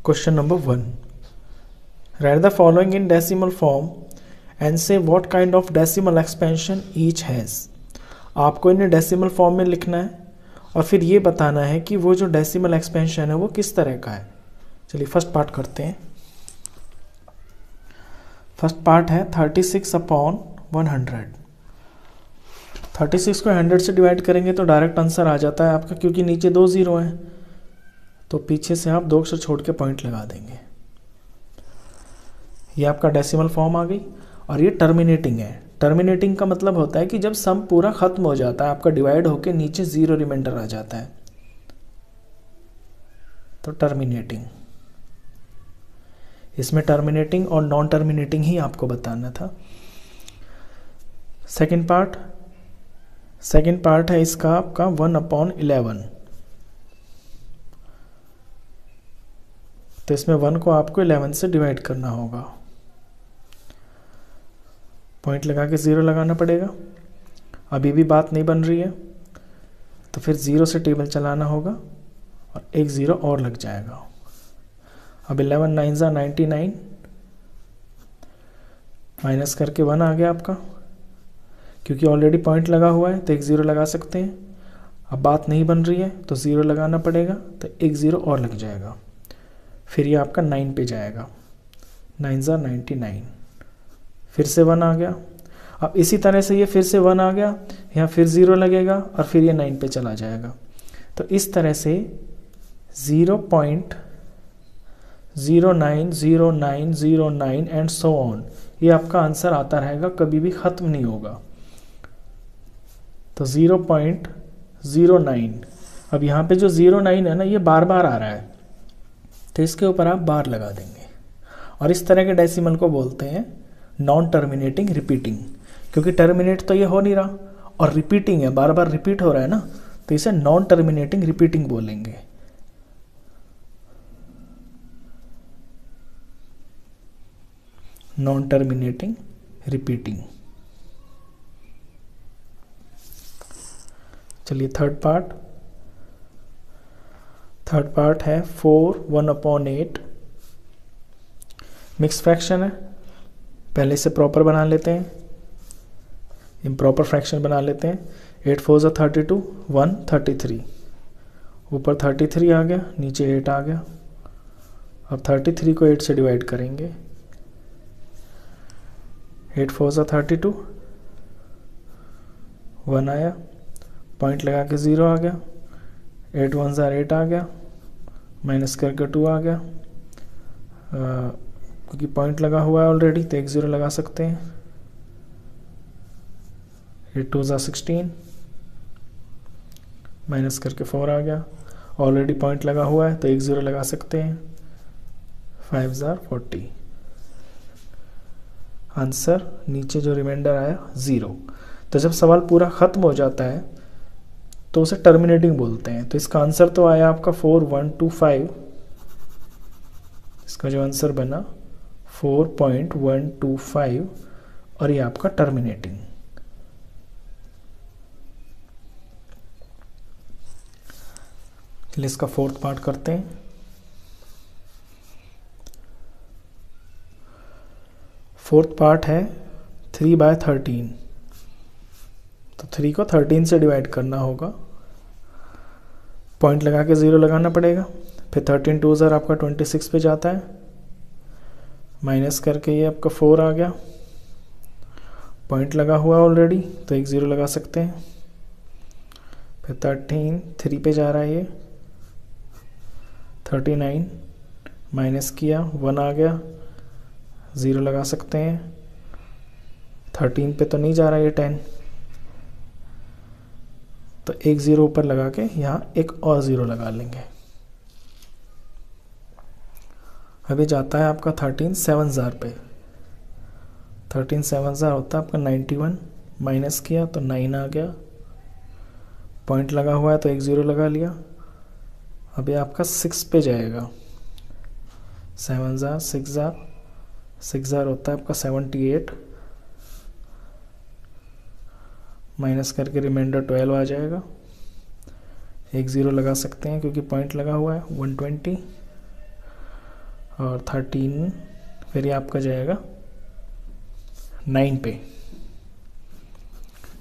Question number 1. Write the following in decimal form and say what kind of decimal expansion each has. आपको इन्हें decimal form में लिखना है और फिर ये बताना है कि वो जो डेसिमल एक्सपेंशन है वो किस तरह का है. चलिए फर्स्ट पार्ट करते हैं. फर्स्ट पार्ट है 36/100. 36 को 100 से डिवाइड करेंगे तो डायरेक्ट आंसर आ जाता है आपका, क्योंकि नीचे 2 0 हैं तो पीछे से आप 2 अक्षर छोड़ के पॉइंट लगा देंगे. ये आपका डेसिमल फॉर्म आ गई. और ये टर्मिनेटिंग है. टर्मिनेटिंग का मतलब होता है कि जब सम पूरा खत्म हो जाता है, आपका डिवाइड होके नीचे 0 रिमाइंडर आ जाता है, तो टर्मिनेटिंग. इसमें टर्मिनेटिंग और नॉन टर्मिनेटिंग ही आपको बताना था. सेकंड पार्ट है इसका आपका 1/11. तो इसमें 1 को आपको 11 से डिवाइड करना होगा. पॉइंट लगा के 0 लगाना पड़ेगा. अभी भी बात नहीं बन रही है तो फिर 0 से टेबल चलाना होगा और एक 0 और लग जाएगा. अब 11 9 ज़ा 99 माइनस करके 1 आ गया आपका. क्योंकि ऑलरेडी पॉइंट लगा हुआ है तो एक 0 लगा सकते हैं. अब बात नहीं बन रही है तो 0 लगाना पड़ेगा, तो एक 0 और लग जाएगा. फिर ये आपका 9 पे जाएगा. 9 ज़ा 99. फिर से 1 आ गया. अब इसी तरह से ये फिर से 1 आ गया, यहाँ फिर 0 लगेगा और फिर ये 9 पे चला जाएगा. तो इस तरह से 0.090909 एंड सो ऑन, ये आपका आंसर आता रहेगा, कभी भी ख़त्म नहीं होगा. तो 0.09. अब यहाँ पे जो 09 है ना, ये बार बार आ रहा है तो इसके ऊपर आप बार लगा देंगे. और इस तरह के डेसिमल को बोलते हैं नॉन टर्मिनेटिंग रिपीटिंग, क्योंकि टर्मिनेट तो ये हो नहीं रहा और रिपीटिंग है, बार बार रिपीट हो रहा है ना, तो इसे नॉन टर्मिनेटिंग रिपीटिंग बोलेंगे. Non terminating repeating. चलिए थर्ड पार्ट है 4 1/8. मिक्स फ्रैक्शन है. पहले से प्रॉपर बना लेते हैं, इम्प्रॉपर फ्रैक्शन बना लेते हैं. 8 4 ज़ा 32 1 33. ऊपर 33 आ गया, नीचे 8 आ गया. अब 33 को 8 से डिवाइड करेंगे. 8 4 ज़ा 32, 1 आया, पॉइंट लगा के 0 आ गया. 8 1 ज़ा 8 आ गया, माइनस करके 2 आ गया. क्योंकि पॉइंट लगा हुआ है ऑलरेडी तो एक 0 लगा सकते हैं. 8 2 ज़ा 16, माइनस करके 4 आ गया. ऑलरेडी पॉइंट लगा हुआ है तो एक 0 लगा सकते हैं. 5 ज़ा 40. आंसर नीचे जो रिमाइंडर आया 0. तो जब सवाल पूरा ख़त्म हो जाता है तो उसे टर्मिनेटिंग बोलते हैं. तो इसका आंसर तो आया आपका 4125. इसका जो आंसर बना 4.125 और ये आपका टर्मिनेटिंग. चलिए इसका फोर्थ पार्ट करते हैं. फोर्थ पार्ट है 3/13. तो 3 को 13 से डिवाइड करना होगा. पॉइंट लगा के 0 लगाना पड़ेगा. फिर 13 2 ज़ा आपका 26 पे जाता है, माइनस करके ये आपका 4 आ गया. पॉइंट लगा हुआ ऑलरेडी तो एक 0 लगा सकते हैं. फिर 13 3 पे जा रहा है ये. 39 माइनस किया, 1 आ गया, 0 लगा सकते हैं. 13 पे तो नहीं जा रहा ये 10, तो एक 0 ऊपर लगा के यहाँ एक और 0 लगा लेंगे. अभी जाता है आपका 13 7 ज़ा पे. 13 7 ज़ा होता है आपका 91, माइनस किया तो 9 आ गया. पॉइंट लगा हुआ है तो एक 0 लगा लिया. अभी आपका 6 पे जाएगा. 7 ज़ा 6 ज़ा 6 ज़ा होता है आपका 78, माइनस करके रिमाइंडर 12 आ जाएगा. एक 0 लगा सकते हैं क्योंकि पॉइंट लगा हुआ है. 120 और 13, फिर ये आपका जाएगा 9 पे।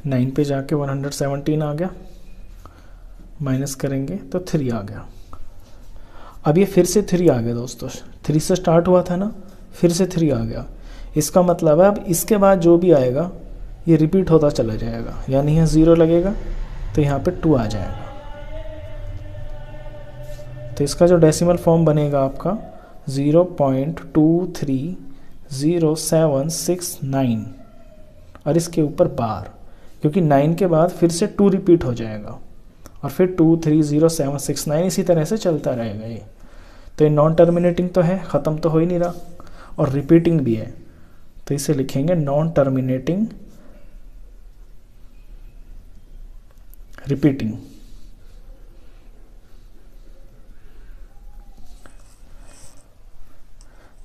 9 पे जाके 117 आ गया, माइनस करेंगे तो 3 आ गया। अब ये फिर से 3 आ गया दोस्तों, 3 से स्टार्ट हुआ था ना, फिर से 3 आ गया। इसका मतलब है अब इसके बाद जो भी आएगा ये रिपीट होता चला जाएगा, यानी यहाँ 0 लगेगा तो यहाँ पे 2 आ जाएगा। तो इसका जो डेसिमल फॉर्म बनेगा आपका 0.230769 और इसके ऊपर बार, क्योंकि 9 के बाद फिर से 2 रिपीट हो जाएगा और फिर 230769 इसी तरह से चलता रहेगा ये। तो ये नॉन टर्मिनेटिंग तो है, ख़त्म तो हो ही नहीं रहा, और रिपीटिंग भी है, तो इसे लिखेंगे नॉन टर्मिनेटिंग रिपीटिंग।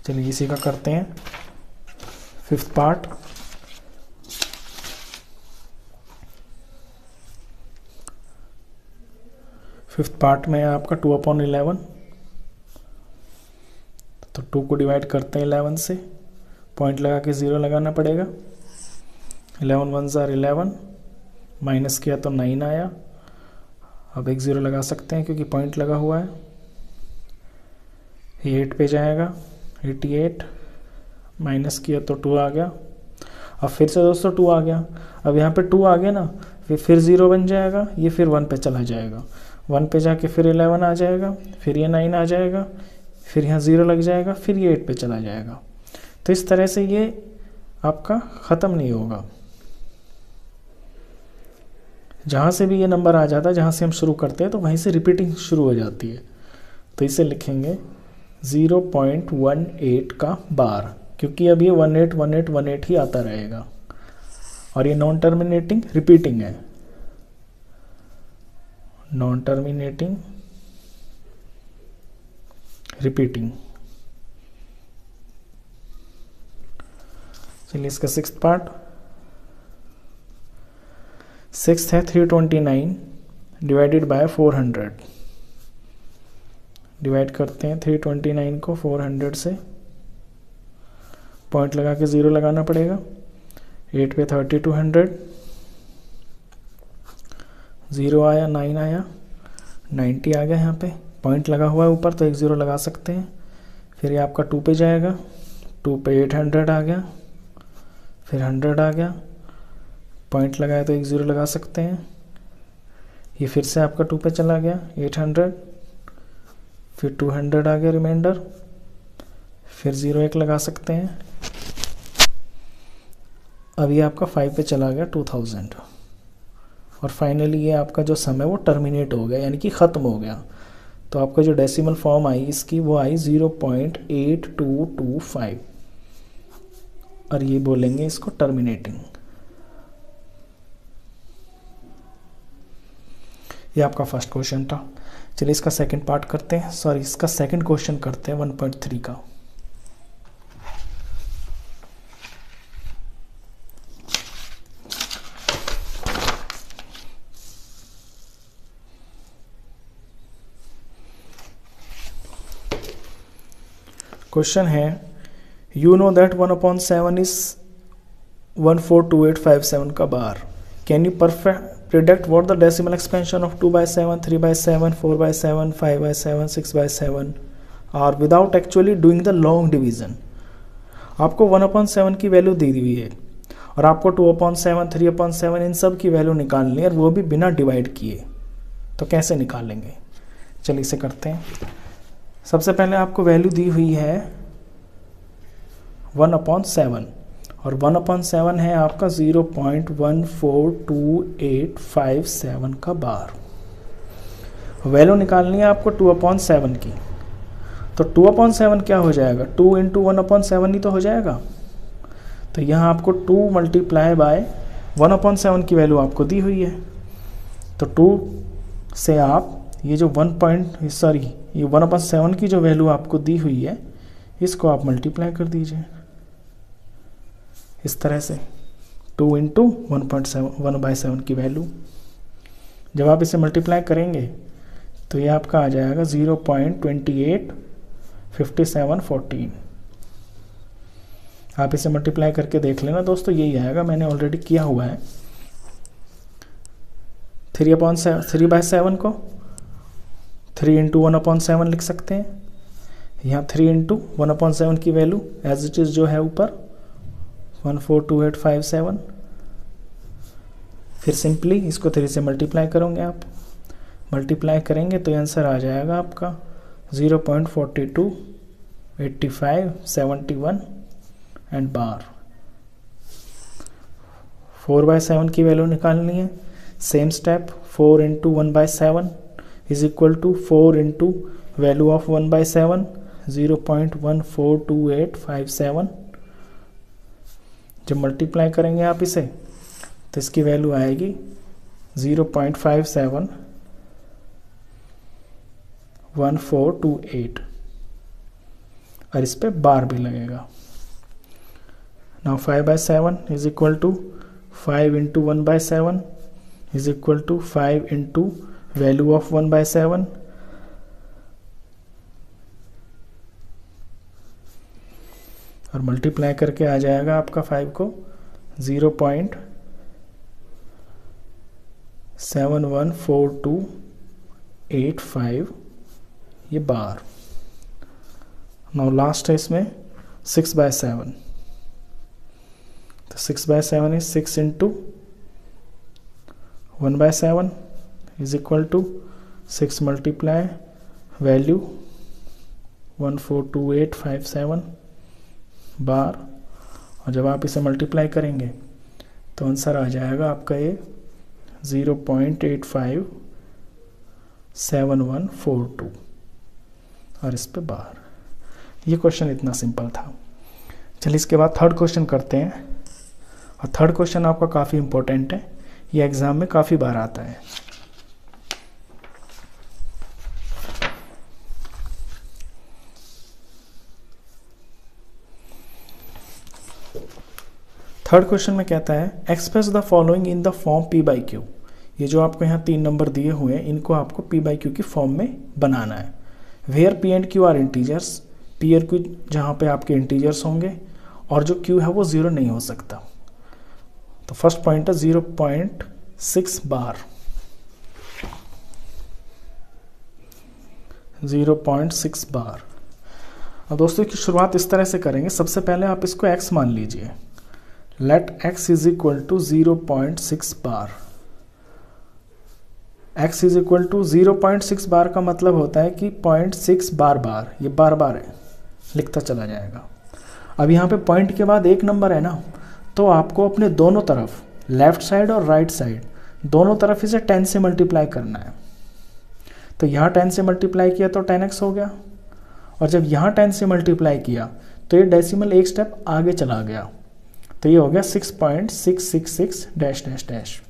चलिए इसी का करते हैं 5th पार्ट। फिफ्थ पार्ट में है आपका 2/11, तो 2 को डिवाइड करते हैं 11 से, पॉइंट लगा के 0 लगाना पड़ेगा। 11 1 ज़ार 11, माइनस किया तो 9 आया। अब एक 0 लगा सकते हैं क्योंकि पॉइंट लगा हुआ है। ये 8 पे जाएगा, 88, माइनस किया तो 2 आ गया। अब फिर से दोस्तों 2 आ गया। अब यहाँ पे 2 आ गया ना, फिर 0 बन जाएगा, ये फिर 1 पे चला जाएगा, 1 पे जाके फिर 11 आ जाएगा, फिर ये 9 आ जाएगा, फिर यहाँ 0 लग जाएगा, फिर ये 8 पे चला जाएगा। तो इस तरह से ये आपका ख़त्म नहीं होगा। जहाँ से भी ये नंबर आ जाता है, जहाँ से हम शुरू करते हैं, तो वहीं से रिपीटिंग शुरू हो जाती है। तो इसे लिखेंगे 0.18 का बार, क्योंकि अब ये 18 18 18 ही आता रहेगा और ये नॉन टर्मिनेटिंग रिपीटिंग है। Non terminating repeating. चलिए इसका 6th पार्ट। 6th है 329 डिवाइडेड बाय 400। डिवाइड करते हैं 329 को 400 से, पॉइंट लगा के 0 लगाना पड़ेगा। 8 पे 3200, 0 आया, 9 आया, 90 आ गया। यहाँ पे पॉइंट लगा हुआ है ऊपर, तो एक 0 लगा सकते हैं। फिर ये आपका 2 पे जाएगा, 2 पे 800 आ गया, फिर 100 आ गया, पॉइंट लगाया तो एक 0 लगा सकते हैं। ये फिर से आपका 2 पे चला गया, 800, फिर 200 आ गया रिमाइंडर, फिर 0 1 लगा सकते हैं। अब ये आपका 5 पे चला गया 2000, और फाइनली ये आपका जो सम है वो टर्मिनेट हो गया, यानी कि ख़त्म हो गया। तो आपका जो डेसिमल फॉर्म आई इसकी वो आई 0.8225, और ये बोलेंगे इसको टर्मिनेटिंग। ये आपका फर्स्ट क्वेश्चन था। चलिए इसका सेकंड पार्ट करते हैं, सॉरी इसका सेकंड क्वेश्चन करते हैं 1.3 का। क्वेश्चन है, यू नो दैट 1/7 इज 142857 का बार। Can you predict what the decimal expansion of 2/7, 3/7, 4/7, 5/7, 6/7 are without actually doing the long division। आपको 1/7 की वैल्यू दी हुई है और आपको 2/7, 3/7 इन सब की वैल्यू निकालनी है, और वो भी बिना डिवाइड किए। तो कैसे निकालेंगे? चलिए इसे करते हैं। सबसे पहले आपको वैल्यू दी हुई है 1/7, और 1/7 है आपका 0.142857 का बार। वैल्यू निकालनी है आपको 2/7 की। तो 2/7 क्या हो जाएगा? 2 इंटू 1/7 ही तो हो जाएगा। तो यहाँ आपको 2 मल्टीप्लाई बाय 1/7 की वैल्यू आपको दी हुई है। तो 2 से आप ये जो 1/7 की जो वैल्यू आपको दी हुई है, इसको आप मल्टीप्लाई कर दीजिए इस तरह से, 2 इंटू 1/7 की वैल्यू। जब आप इसे मल्टीप्लाई करेंगे तो ये आपका आ जाएगा 0.28 5714। आप इसे मल्टीप्लाई करके देख लेना दोस्तों, यही आएगा, मैंने ऑलरेडी किया हुआ है। 3/7 को 3 × 1/7 लिख सकते हैं। यहाँ 3 × 1/7 की वैल्यू एज इट इज़ जो है ऊपर 142857। फिर सिंपली इसको 3 से मल्टीप्लाई करोगे आप, मल्टीप्लाई करेंगे तो आंसर आ जाएगा आपका 0.42 85 71 एंड बार। 4/7 की वैल्यू निकालनी है, same step 4 × 1/7 is equal to 4 × value of 1/7 0.142857। जब मल्टीप्लाई करेंगे आप इसे तो इसकी वैल्यू आएगी 0.571428 और इस पे बार भी लगेगा। Now 5/7 is equal to 5 × 1/7 is equal to 5 × value of 1/7 और मल्टीप्लाई करके आ जाएगा आपका 5 को 0.714285 ये बार। नाउ लास्ट है इसमें 6/7, तो 6/7 is 6 × 1/7 is equal to 6 multiply value 142857 bar. और जब आप इसे मल्टीप्लाई करेंगे तो आंसर आ जाएगा आपका ये 0.857142 और इस पे बार। ये क्वेश्चन इतना सिंपल था। चलिए इसके बाद थर्ड क्वेश्चन करते हैं, और थर्ड क्वेश्चन आपका काफ़ी इंपॉर्टेंट है, ये एग्ज़ाम में काफ़ी बार आता है। थर्ड क्वेश्चन में कहता है express the following in the form P/Q। ये जो आपको यहाँ 3 नंबर दिए हुए हैं इनको आपको P/Q की फॉर्म में बनाना है। Where P and Q are integers, P और Q जहाँ पे आपके इंटीजर्स होंगे और जो Q है वो 0 नहीं हो सकता। तो फर्स्ट पॉइंट है 0.6 बार, 0.6 बार। और दोस्तों की शुरुआत इस तरह से करेंगे, सबसे पहले आप इसको x मान लीजिए। Let x is equal to 0.6 bar. x is equal to 0.6 bar का मतलब होता है कि 0.6 बार बार, ये बार बार है, लिखता चला जाएगा। अब यहाँ पे पॉइंट के बाद एक नंबर है ना, तो आपको अपने दोनों तरफ लेफ्ट साइड और राइट साइड दोनों तरफ इसे 10 से मल्टीप्लाई करना है। तो यहाँ 10 से मल्टीप्लाई किया तो 10x हो गया, और जब यहाँ 10 से मल्टीप्लाई किया तो ये डेसिमल एक स्टेप आगे चला गया, तो ये हो गया 6.666 डैश डैश डैश।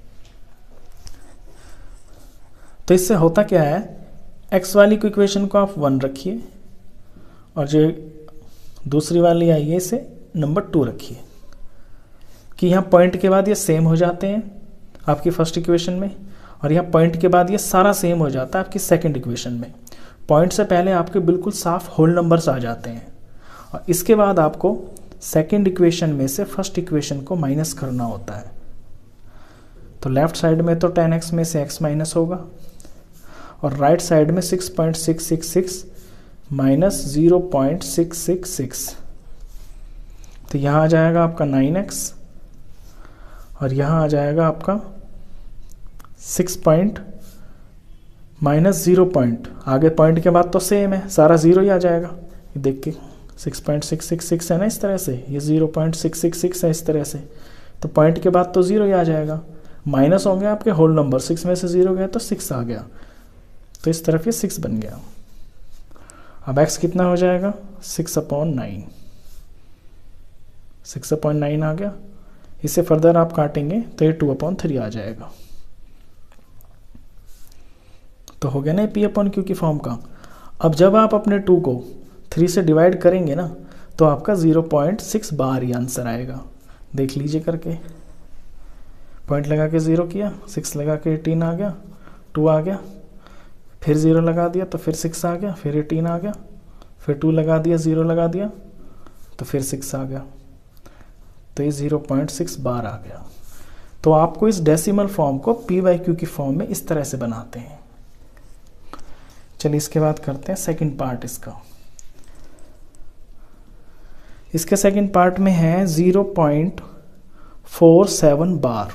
तो इससे होता क्या है, x वाली को इक्वेशन को आप 1 रखिए और जो दूसरी वाली आई है इसे नंबर 2 रखिए, कि यहाँ पॉइंट के बाद ये सेम हो जाते हैं आपकी फर्स्ट इक्वेशन में, और यहाँ पॉइंट के बाद ये सारा सेम हो जाता है आपकी सेकंड इक्वेशन में। पॉइंट से पहले आपके बिल्कुल साफ होल नंबर्स आ जाते हैं, और इसके बाद आपको सेकंड इक्वेशन में से फर्स्ट इक्वेशन को माइनस करना होता है। तो लेफ्ट साइड में तो 10x में से x माइनस होगा, और राइट साइड में 6.666 माइनस 0.666, तो यहाँ आ जाएगा आपका 9x, और यहाँ आ जाएगा आपका 6 पॉइंट माइनस 0 पॉइंट, आगे पॉइंट के बाद तो सेम है, सारा 0 ही आ जाएगा। देख के 6.666 है ना इस तरह से, ये 0.666 है इस तरह से, तो पॉइंट के बाद तो 0 ही आ जाएगा। माइनस होंगे आपके होल नंबर, 6 में से 0 गया तो 6 आ गया, तो इस तरफ ये 6 बन गया। अब x कितना हो जाएगा 6/9, 6/9 आ गया। इसे फर्दर आप काटेंगे तो ये 2/3 आ जाएगा। तो हो गया ना P/Q की फॉर्म का। अब जब आप अपने 2 को 3 से डिवाइड करेंगे ना, तो आपका 0.6 बार ही आंसर आएगा। देख लीजिए करके, पॉइंट लगा के 0 किया, 6 लगा के 18 आ गया, 2 आ गया, फिर 0 लगा दिया तो फिर 6 आ गया, फिर 18 आ गया, फिर 2 लगा दिया, 0 लगा दिया, तो फिर 6 आ गया, तो ये 0.6 बार आ गया। तो आपको इस डेसिमल फॉर्म को p/q की फॉर्म में इस तरह से बनाते हैं। चलिए इसके बाद करते हैं सेकंड पार्ट इसका। इसके सेकंड पार्ट में है 0.47 बार।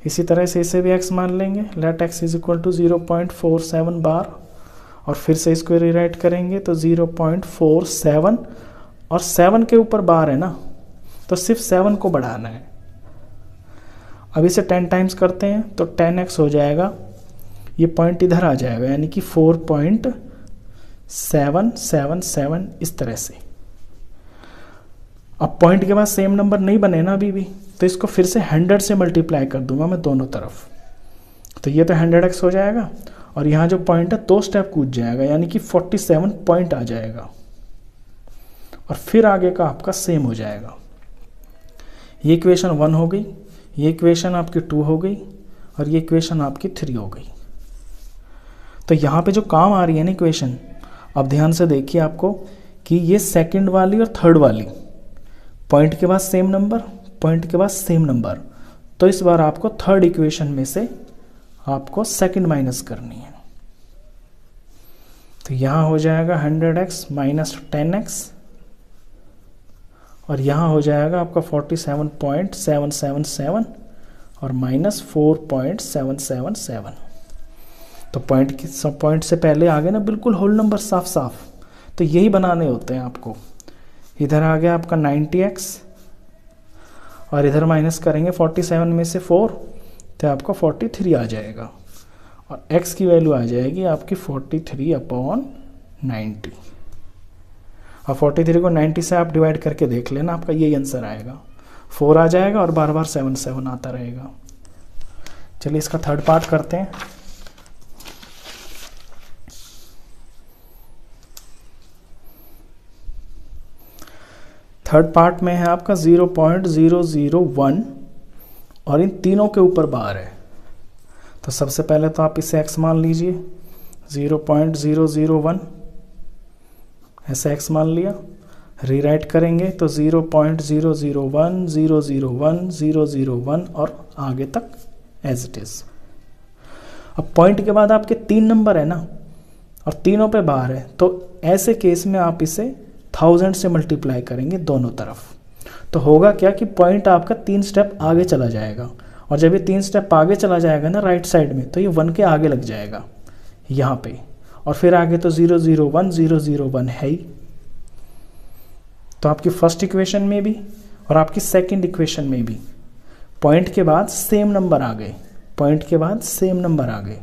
इसी तरह से इसे भी x मान लेंगे, let x is equal to 0.47 bar, और फिर से इसको रीराइट करेंगे तो 0.47, और 7 के ऊपर बार है ना, तो सिर्फ 7 को बढ़ाना है। अब इसे 10 टाइम्स करते हैं तो 10x हो जाएगा, ये पॉइंट इधर आ जाएगा, यानी कि 4.777 इस तरह से। अब पॉइंट के बाद सेम नंबर नहीं बने ना अभी भी, तो इसको फिर से 100 से मल्टीप्लाई कर दूंगा मैं दोनों तरफ, तो ये तो 100x हो जाएगा, और यहाँ जो पॉइंट है 2 स्टेप कूद जाएगा, यानी कि 47 पॉइंट आ जाएगा, और फिर आगे का आपका सेम हो जाएगा। ये इक्वेशन 1 हो गई, ये इक्वेशन आपकी 2 हो गई, और ये इक्वेशन आपकी 3 हो गई। तो यहाँ पे जो काम आ रही है ना इक्वेशन, अब ध्यान से देखिए आपको कि ये सेकंड वाली और थर्ड वाली, पॉइंट के बाद सेम नंबर, पॉइंट के बाद सेम नंबर, तो इस बार आपको थर्ड इक्वेशन में से आपको सेकंड माइनस करनी है। तो यहाँ हो जाएगा 100x माइनस 10x, और यहाँ हो जाएगा आपका 47.777 और माइनस 4.777। तो पॉइंट से पहले आ गए ना बिल्कुल होल नंबर साफ साफ, तो यही बनाने होते हैं आपको। इधर आ गया आपका 90x, और इधर माइनस करेंगे 47 में से 4, तो आपका 43 आ जाएगा, और x की वैल्यू आ जाएगी आपकी 43/90। और 43 को 90 से आप डिवाइड करके देख लेना, आपका यही आंसर आएगा, 4 आ जाएगा, और बार बार 7 आता रहेगा। चलिए इसका थर्ड पार्ट करते हैं। थर्ड पार्ट में है आपका 0.001, और इन तीनों के ऊपर बार है। तो सबसे पहले तो आप इसे x मान लीजिए, 0.001 ऐसे x मान लिया, रीराइट करेंगे तो 0.001 001 001 और आगे तक एज इट इज। अब पॉइंट के बाद आपके 3 नंबर है ना, और तीनों पे बार है, तो ऐसे केस में आप इसे 1000 से मल्टीप्लाई करेंगे दोनों तरफ। तो होगा क्या कि पॉइंट आपका 3 स्टेप आगे चला जाएगा, और जब ये 3 स्टेप आगे चला जाएगा ना राइट साइड में, तो ये 1 के आगे लग जाएगा यहाँ पे, और फिर आगे तो 001 001 है ही। तो आपकी फर्स्ट इक्वेशन में भी और आपकी सेकंड इक्वेशन में भी पॉइंट के बाद सेम नंबर आ गए, पॉइंट के बाद सेम नंबर आ गए,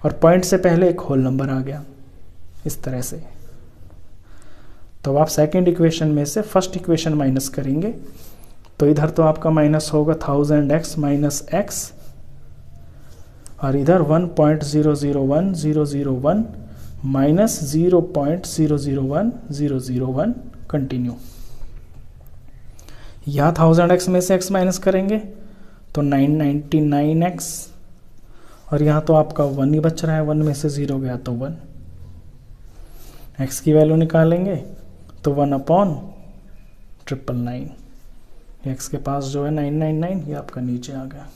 और पॉइंट से पहले एक होल नंबर आ गया इस तरह से। तो आप सेकंड इक्वेशन में से फर्स्ट इक्वेशन माइनस करेंगे, तो इधर तो आपका माइनस होगा 1000x माइनस x, और इधर 1.001 001 माइनस 0.001 001 कंटिन्यू। यहाँ 1000x में से x माइनस करेंगे तो 999x, और यहाँ तो आपका 1 ही बच रहा है, 1 में से 0 गया तो 1। x की वैल्यू निकालेंगे तो 1/999, x के पास जो है 999, ये आपका नीचे आ गया।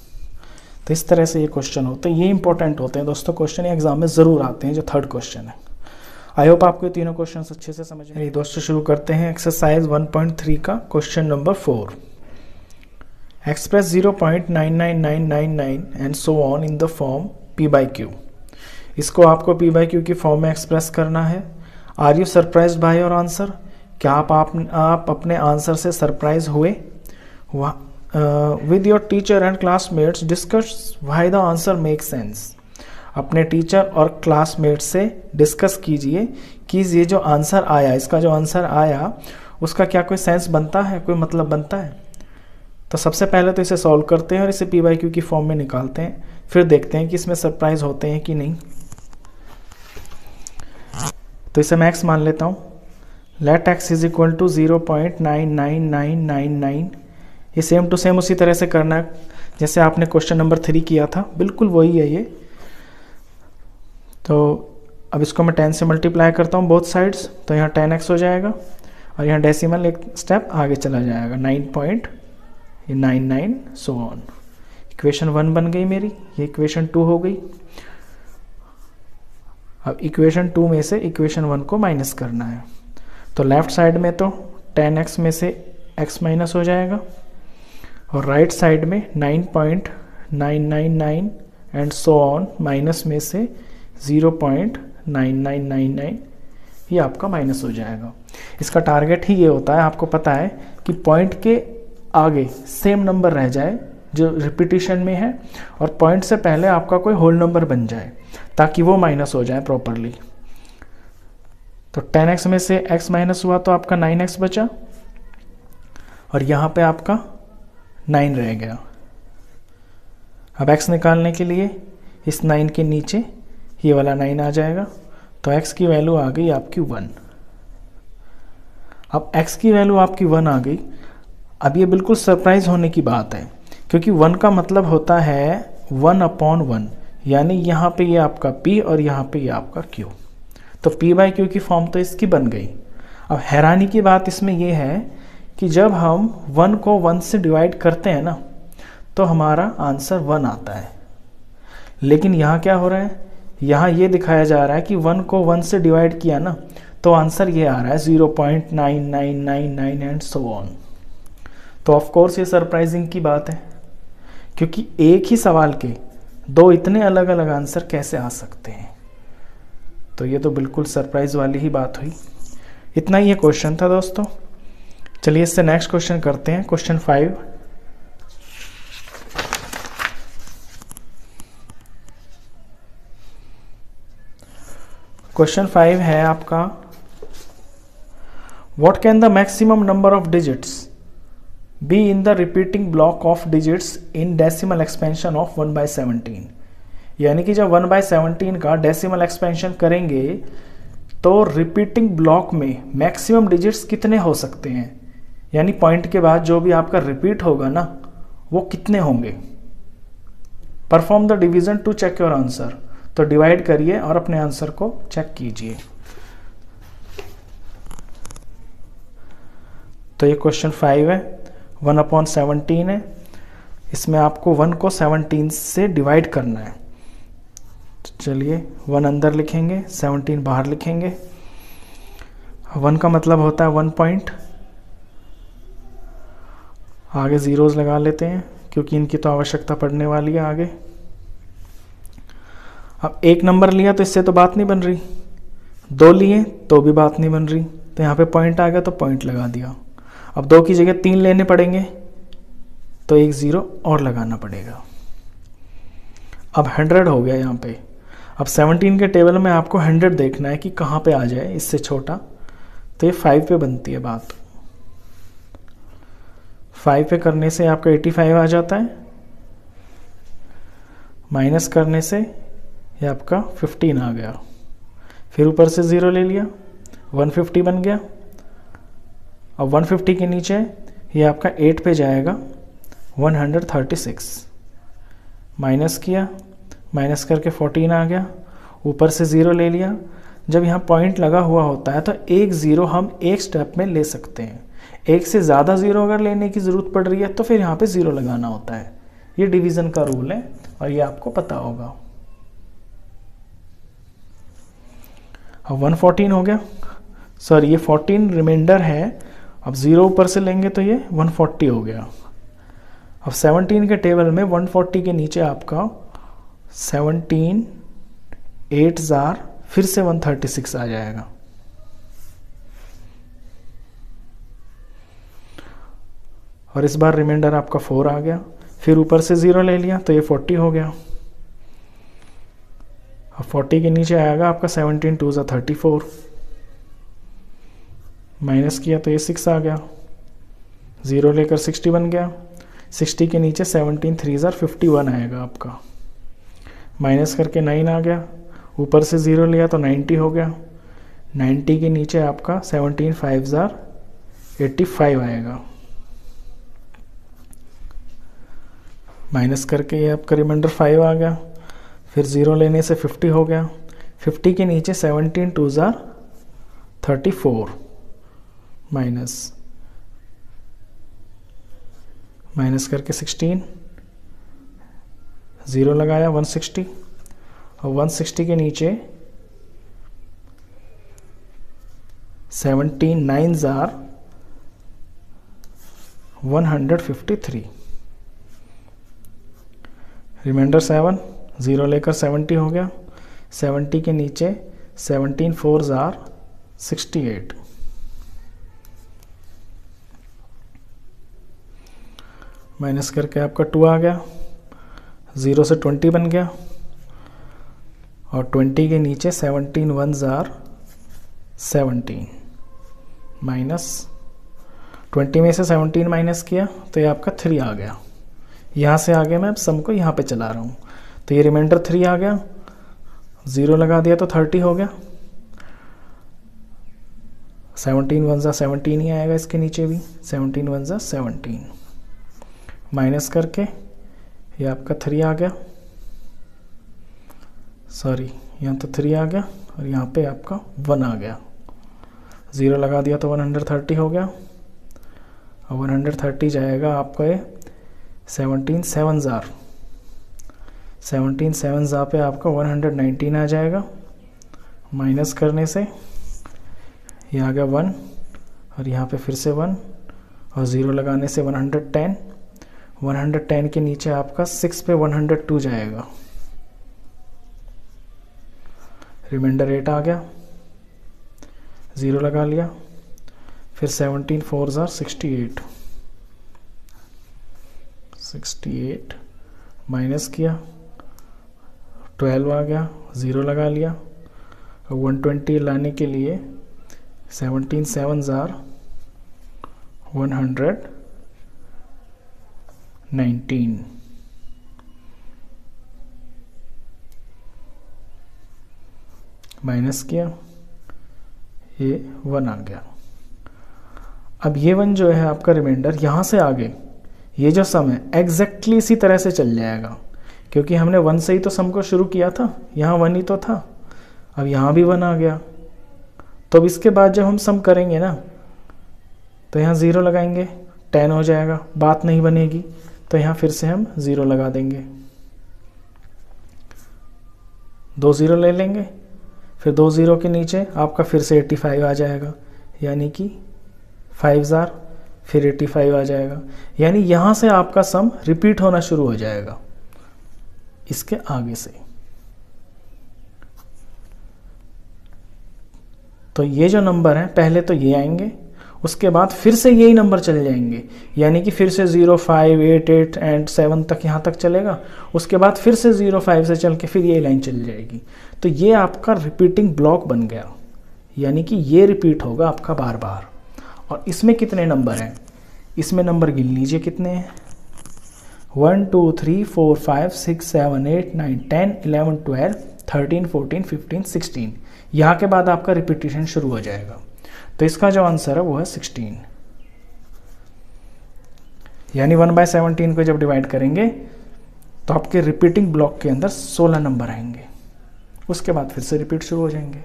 तो इस तरह से ये क्वेश्चन होते हैं, ये इंपॉर्टेंट होते हैं दोस्तों, क्वेश्चन एग्जाम में ज़रूर आते हैं जो थर्ड क्वेश्चन है। आई होप आपको ये तीनों क्वेश्चन अच्छे से समझ में। दोस्तों शुरू करते हैं एक्सरसाइज 1.3 का question number 4। Express 0.99999 and so on in the form p/q। इसको आपको p/q की फॉर्म में एक्सप्रेस करना है। Are you surprised by your answer? क्या आप अपने आंसर से सरप्राइज हुए? With your teacher and classmates discuss why the answer make sense. अपने टीचर और क्लासमेट से डिस्कस कीजिए कि ये जो आंसर आया, इसका जो आंसर आया उसका क्या कोई सेंस बनता है, कोई मतलब बनता है। तो सबसे पहले तो इसे सॉल्व करते हैं और इसे p/q की फॉर्म में निकालते हैं, फिर देखते हैं कि इसमें सरप्राइज होते हैं कि नहीं। तो इसे मैं x मान लेता हूँ। Let x is equal to 0.99999। ये सेम टू सेम उसी तरह से करना है जैसे आपने क्वेश्चन नंबर 3 किया था, बिल्कुल वही है ये। तो अब इसको मैं 10 से मल्टीप्लाई करता हूँ बोथ साइड्स, तो यहाँ 10x हो जाएगा और यहाँ डेसिमल एक स्टेप आगे चला जाएगा 9.99 सो ऑन। इक्वेशन 1 बन गई मेरी, ये इक्वेशन 2 हो गई। अब इक्वेशन 2 में से इक्वेशन 1 को माइनस करना है, तो लेफ्ट साइड में तो 10x में से x माइनस हो जाएगा और राइट साइड में 9.999 एंड सो ऑन माइनस में से 0.9999 ये आपका माइनस हो जाएगा। इसका टारगेट ही ये होता है, आपको पता है कि पॉइंट के आगे सेम नंबर रह जाए जो रिपीटिशन में है और पॉइंट से पहले आपका कोई होल नंबर बन जाए ताकि वो माइनस हो जाए प्रॉपरली। तो 10x में से x माइनस हुआ तो आपका 9x बचा और यहाँ पे आपका 9 रह गया। अब x निकालने के लिए इस 9 के नीचे ये वाला 9 आ जाएगा, तो x की वैल्यू आ गई आपकी 1। अब x की वैल्यू आपकी 1 आ गई। अब ये बिल्कुल सरप्राइज होने की बात है, क्योंकि 1 का मतलब होता है 1/1, यानी यहाँ पे ये आपका p और यहाँ पे ये आपका q, तो p/q की फॉर्म तो इसकी बन गई। अब हैरानी की बात इसमें ये है कि जब हम 1 को 1 से डिवाइड करते हैं ना, तो हमारा आंसर 1 आता है, लेकिन यहाँ क्या हो रहा है, यहाँ ये दिखाया जा रहा है कि 1 को 1 से डिवाइड किया ना तो आंसर ये आ रहा है 0.9999 एंड सो ऑन। तो ऑफ कोर्स ये सरप्राइजिंग की बात है, क्योंकि एक ही सवाल के दो इतने अलग अलग आंसर कैसे आ सकते हैं। तो ये तो बिल्कुल सरप्राइज वाली ही बात हुई। इतना ही ये क्वेश्चन था दोस्तों। चलिए इससे नेक्स्ट क्वेश्चन करते हैं, क्वेश्चन 5। क्वेश्चन 5 है आपका, what can the maximum number of digits be in the repeating block of digits in decimal expansion of 1/17। यानी कि जब 1/17 का डेसिमल एक्सपेंशन करेंगे तो रिपीटिंग ब्लॉक में मैक्सिमम डिजिट्स कितने हो सकते हैं, यानी पॉइंट के बाद जो भी आपका रिपीट होगा ना वो कितने होंगे। Perform the division to check your answer, तो डिवाइड करिए और अपने आंसर को चेक कीजिए। तो ये क्वेश्चन 5 है, 1/17 है। इसमें आपको 1 को 17 से डिवाइड करना है। चलिए 1 अंदर लिखेंगे, 17 बाहर लिखेंगे। 1 का मतलब होता है 1 पॉइंट, आगे जीरोस लगा लेते हैं क्योंकि इनकी तो आवश्यकता पड़ने वाली है आगे। अब एक नंबर लिया तो इससे तो बात नहीं बन रही, 2 लिए तो भी बात नहीं बन रही, तो यहाँ पे पॉइंट आ गया तो पॉइंट लगा दिया। अब 2 की जगह 3 लेने पड़ेंगे तो एक 0 और लगाना पड़ेगा। अब 100 हो गया यहाँ पे। अब 17 के टेबल में आपको 100 देखना है कि कहाँ पे आ जाए इससे छोटा, तो ये 5 पे बनती है बात। 5 पे करने से आपका 85 आ जाता है, माइनस करने से ये आपका 15 आ गया, फिर ऊपर से 0 ले लिया, 150 बन गया। अब 150 के नीचे ये आपका 8 पे जाएगा, 136 माइनस किया, माइनस करके 14 आ गया, ऊपर से 0 ले लिया। जब यहाँ पॉइंट लगा हुआ होता है तो एक 0 हम एक स्टेप में ले सकते हैं, एक से ज़्यादा 0 अगर लेने की ज़रूरत पड़ रही है तो फिर यहाँ पे 0 लगाना होता है। ये डिवीज़न का रूल है और ये आपको पता होगा। अब 114 हो गया, सॉरी ये 14 रिमाइंडर है, अब 0 ऊपर से लेंगे तो ये 140 हो गया। अब 17 के टेबल में 140 के नीचे आपका 17 8 जार फिर से 136 आ जाएगा। और इस बार रिमाइंडर आपका 4 आ गया, फिर ऊपर से 0 ले लिया तो ये 40 हो गया। अब 40 के नीचे आएगा आपका 17 2 ज़ा 34, माइनस किया तो ये 6 आ गया, 0 लेकर 60 बन गया। 60 के नीचे 17 3 ज़ा 51 आएगा आपका, माइनस करके 9 आ गया, ऊपर से 0 लिया तो 90 हो गया। 90 के नीचे आपका 17 5 ज़ा 85 आएगा, माइनस करके ये आपका रिमाइंडर 5 आ गया, फिर 0 लेने से 50 हो गया, 50 के नीचे 17 2 जार 34 माइनस करके 16, 0 लगाया 160, और 160 के नीचे 17 9 जार 153, रिमाइंडर 7, 0 लेकर 70 हो गया, 70 के नीचे 17 4 जार 68, माइनस करके आपका 2 आ गया, 0 से 20 बन गया, और 20 के नीचे 17 1 जार 17, माइनस 20 में से 17 माइनस किया तो ये आपका 3 आ गया। यहाँ से आगे मैं अब सम को यहाँ पे चला रहा हूँ, तो ये रिमाइंडर 3 आ गया, 0 लगा दिया तो 30 हो गया, 17 1 जार 17 ही आएगा, इसके नीचे भी 17 1 जार 17, माइनस करके ये आपका 3 आ गया, सॉरी यहाँ तो 3 आ गया, और यहाँ पे आपका 1 आ गया, 0 लगा दिया तो 130 हो गया, और 130 जाएगा आपका ये 17 7 जार पे आपका 119 आ जाएगा, माइनस करने से ये आ गया 1, और यहाँ पे फिर से 1, और 0 लगाने से 110, 110 के नीचे आपका 6 पे 102 जाएगा, रिमाइंडर 8 आ गया, 0 लगा लिया, फिर 17 4 जार 68, माइनस किया 12 आ गया, 0 लगा लिया, और 120 लाने के लिए 17 7 जार 119, माइनस किया, ये 1 आ गया। अब ये 1 जो है आपका रिमाइंडर, यहाँ से आगे ये जो सम है एग्जैक्टली इसी तरह से चल जाएगा, क्योंकि हमने 1 से ही तो सम को शुरू किया था, यहाँ 1 ही तो था, अब यहाँ भी 1 आ गया, तो अब इसके बाद जब हम सम करेंगे ना तो यहाँ 0 लगाएंगे, 10 हो जाएगा, बात नहीं बनेगी, तो यहाँ फिर से हम 0 लगा देंगे, 2 0 ले लेंगे, फिर 2 0 के नीचे आपका फिर से 85 आ जाएगा, यानी कि 5 जार, फिर 85 आ जाएगा, यानी यहाँ से आपका सम रिपीट होना शुरू हो जाएगा इसके आगे से। तो ये जो नंबर है पहले तो ये आएंगे, उसके बाद फिर से यही नंबर चले जाएंगे, यानी कि फिर से 0 5 8 8 एंड 7 तक यहाँ तक चलेगा, उसके बाद फिर से 0 5 से चल के फिर ये लाइन चल जाएगी। तो ये आपका रिपीटिंग ब्लॉक बन गया, यानी कि ये रिपीट होगा आपका बार बार। और इसमें कितने नंबर हैं, इसमें नंबर गिन लीजिए कितने हैं, 1 2 3 4 5 6 7 8 9 10 11 12 13 14 15 16, यहाँ के बाद आपका रिपीटिशन शुरू हो जाएगा। तो इसका जो आंसर है वो है 16, यानी 1/17 को जब डिवाइड करेंगे तो आपके रिपीटिंग ब्लॉक के अंदर 16 नंबर आएंगे, उसके बाद फिर से रिपीट शुरू हो जाएंगे।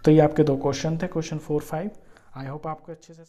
तो ये आपके 2 क्वेश्चन थे, क्वेश्चन 4 5। आई होप आपको अच्छे से